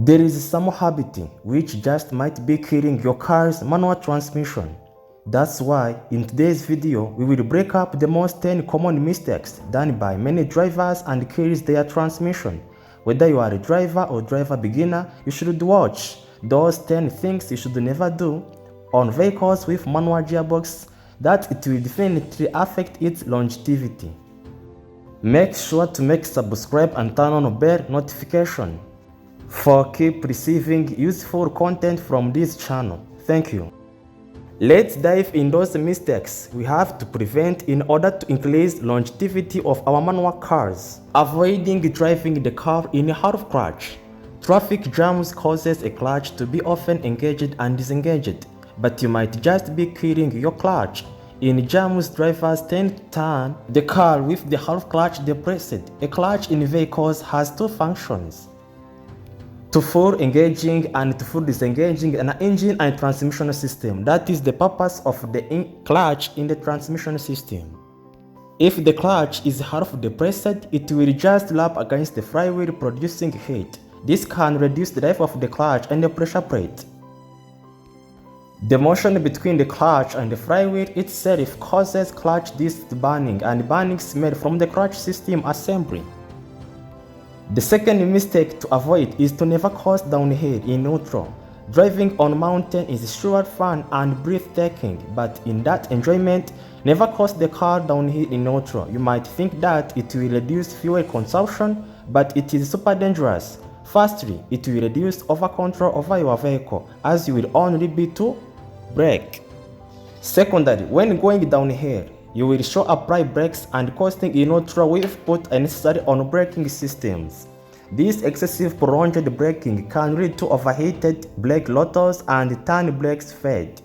There is some habit which just might be killing your car's manual transmission. That's why in today's video we will break up the most 10 common mistakes done by many drivers and kills their transmission. Whether you are a driver or driver beginner, you should watch those 10 things you should never do on vehicles with manual gearbox that it will definitely affect its longevity. Make sure to subscribe and turn on bell notification for keep receiving useful content from this channel. Thank you. Let's dive in those mistakes we have to prevent in order to increase longevity of our manual cars. Avoiding driving the car in a half clutch. Traffic jams causes a clutch to be often engaged and disengaged, but you might just be killing your clutch. In jams, drivers tend to turn the car with the half clutch depressed. A clutch in vehicles has two functions: to full engaging and to full disengaging an engine and transmission system. That is the purpose of the clutch in the transmission system. If the clutch is half depressed, it will just lap against the flywheel, producing heat. This can reduce the life of the clutch and the pressure plate. The motion between the clutch and the flywheel itself causes clutch disc burning and burning smell from the clutch system assembly. The second mistake to avoid is to never coast downhill in neutral. Driving on mountain is sure fun and breathtaking, but in that enjoyment, never coast the car downhill in neutral. You might think that it will reduce fuel consumption, but it is super dangerous. Firstly, it will reduce over control over your vehicle, as you will only be to brake. Secondly, when going downhill, you will show apply brakes and coasting in neutral will put unnecessary on braking systems. This excessive prolonged braking can lead to overheated brake rotors and turn brakes fade.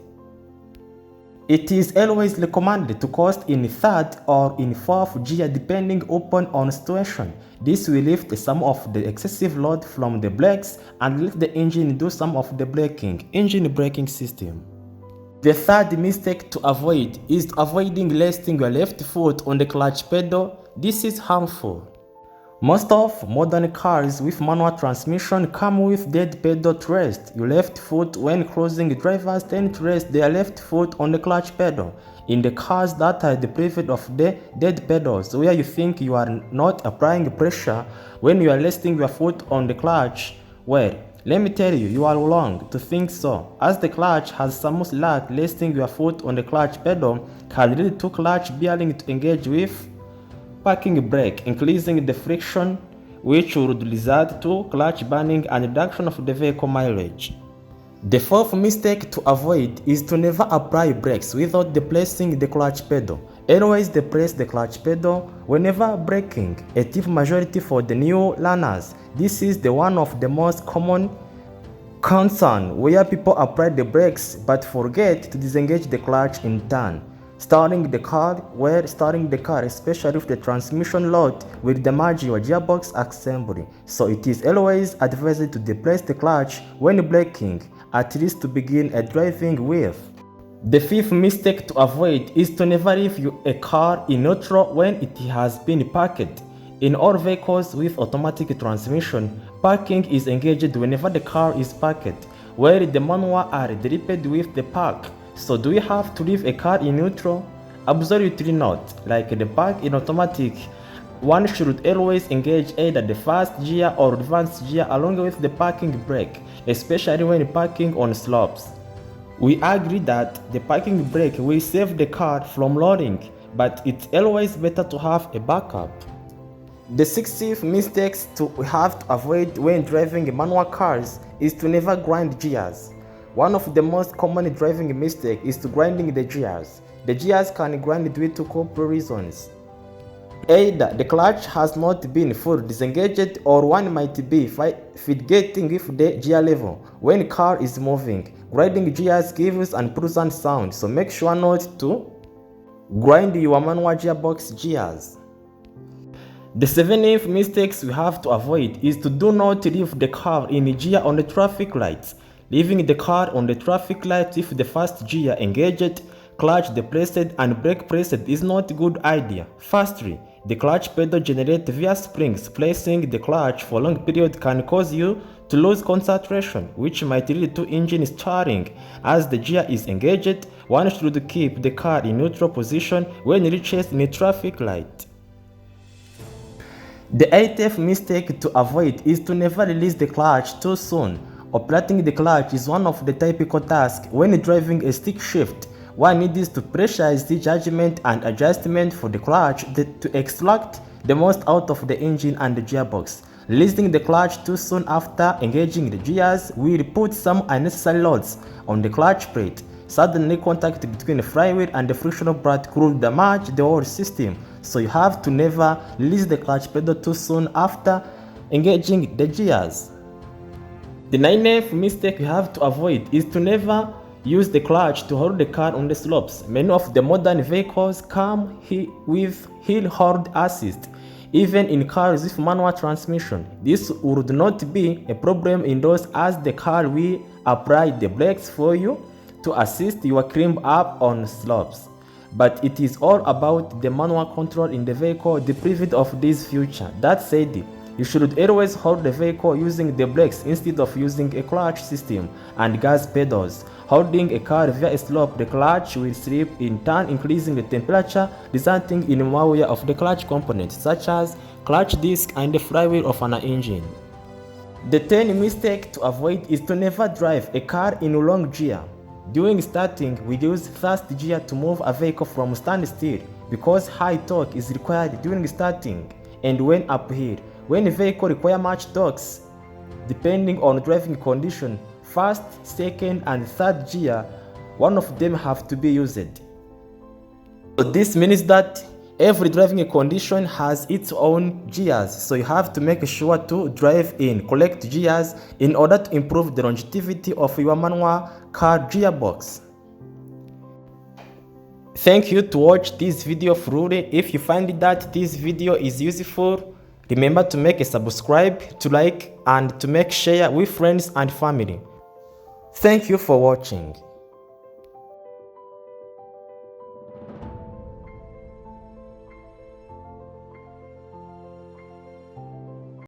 It is always recommended to coast in third or in fourth gear depending upon on situation. This will lift some of the excessive load from the brakes and let the engine do some of the engine braking system. The third mistake to avoid is avoiding resting your left foot on the clutch pedal. This is harmful. Most of modern cars with manual transmission come with dead pedal to rest your left foot. When cruising, drivers tend to rest their left foot on the clutch pedal. In the cars that are deprived of the dead pedals, where you think you are not applying pressure when you are resting your foot on the clutch, well, let me tell you, you are wrong to think so, as the clutch has some slack. Resting your foot on the clutch pedal can lead to clutch bearing to engage with parking brake, increasing the friction, which would result to clutch burning and reduction of the vehicle mileage. The fourth mistake to avoid is to never apply brakes without depressing the clutch pedal. Always depress the clutch pedal whenever braking, a tip majority for the new learners. This is the one of the most common concern where people apply the brakes but forget to disengage the clutch in turn. Starting the car, especially if the transmission load, will damage your gearbox assembly. So it is always advised to depress the clutch when braking, at least to begin driving with. The fifth mistake to avoid is to never leave a car in neutral when it has been parked. In all vehicles with automatic transmission, parking is engaged whenever the car is parked, where the manual are dripped with the park. So do we have to leave a car in neutral? Absolutely not. Like the park in automatic, one should always engage either the first gear or reverse gear along with the parking brake, especially when parking on slopes. We agree that the parking brake will save the car from loading, but it's always better to have a backup. The sixth mistakes we have to avoid when driving manual cars is to never grind gears. One of the most common driving mistakes is to grinding the gears. The gears can grind due to couple reasons. Either the clutch has not been fully disengaged, or one might be fiddling with the gear level. When the car is moving, grinding gears gives an unpleasant sound, so make sure not to grind your manual gearbox gears. The seventh mistakes we have to avoid is to do not leave the car in gear on the traffic lights. Leaving the car on the traffic light if the first gear engaged, clutch depressed and brake pressed is not a good idea. Firstly, the clutch pedal generates via springs. Pressing the clutch for a long period can cause you to lose concentration, which might lead to engine starting. As the gear is engaged, one should keep the car in neutral position when it reaches a traffic light. The 8th mistake to avoid is to never release the clutch too soon. Operating the clutch is one of the typical tasks when driving a stick shift. One needs to pressurize the judgment and adjustment for the clutch to extract the most out of the engine and the gearbox. Releasing the clutch too soon after engaging the gears will put some unnecessary loads on the clutch plate. Suddenly contact between the flywheel and the frictional bar could damage the whole system, so you have to never release the clutch pedal too soon after engaging the gears. The 9th mistake you have to avoid is to never use the clutch to hold the car on the slopes. Many of the modern vehicles come with hill hold assist, even in cars with manual transmission. This would not be a problem indoors, as the car will apply the brakes for you to assist your climb up on slopes. But it is all about the manual control in the vehicle deprived of this feature. That said, you should always hold the vehicle using the brakes instead of using a clutch system and gas pedals. Holding a car via a slope, the clutch will slip, in turn increasing the temperature, resulting in more wear of the clutch components such as clutch disc and the flywheel of an engine. The 10th mistake to avoid is to never drive a car in long gear. During starting, we use first gear to move a vehicle from standstill because high torque is required during starting and when uphill. When a vehicle requires much torque, depending on driving condition, first, second, and third gear, one of them have to be used. So this means that every driving condition has its own gears, so you have to make sure to drive in correct gears in order to improve the longevity of your manual car gearbox. Thank you to watch this video thoroughly. If you find that this video is useful, remember to make a subscribe, to like, and to make share with friends and family. Thank you for watching.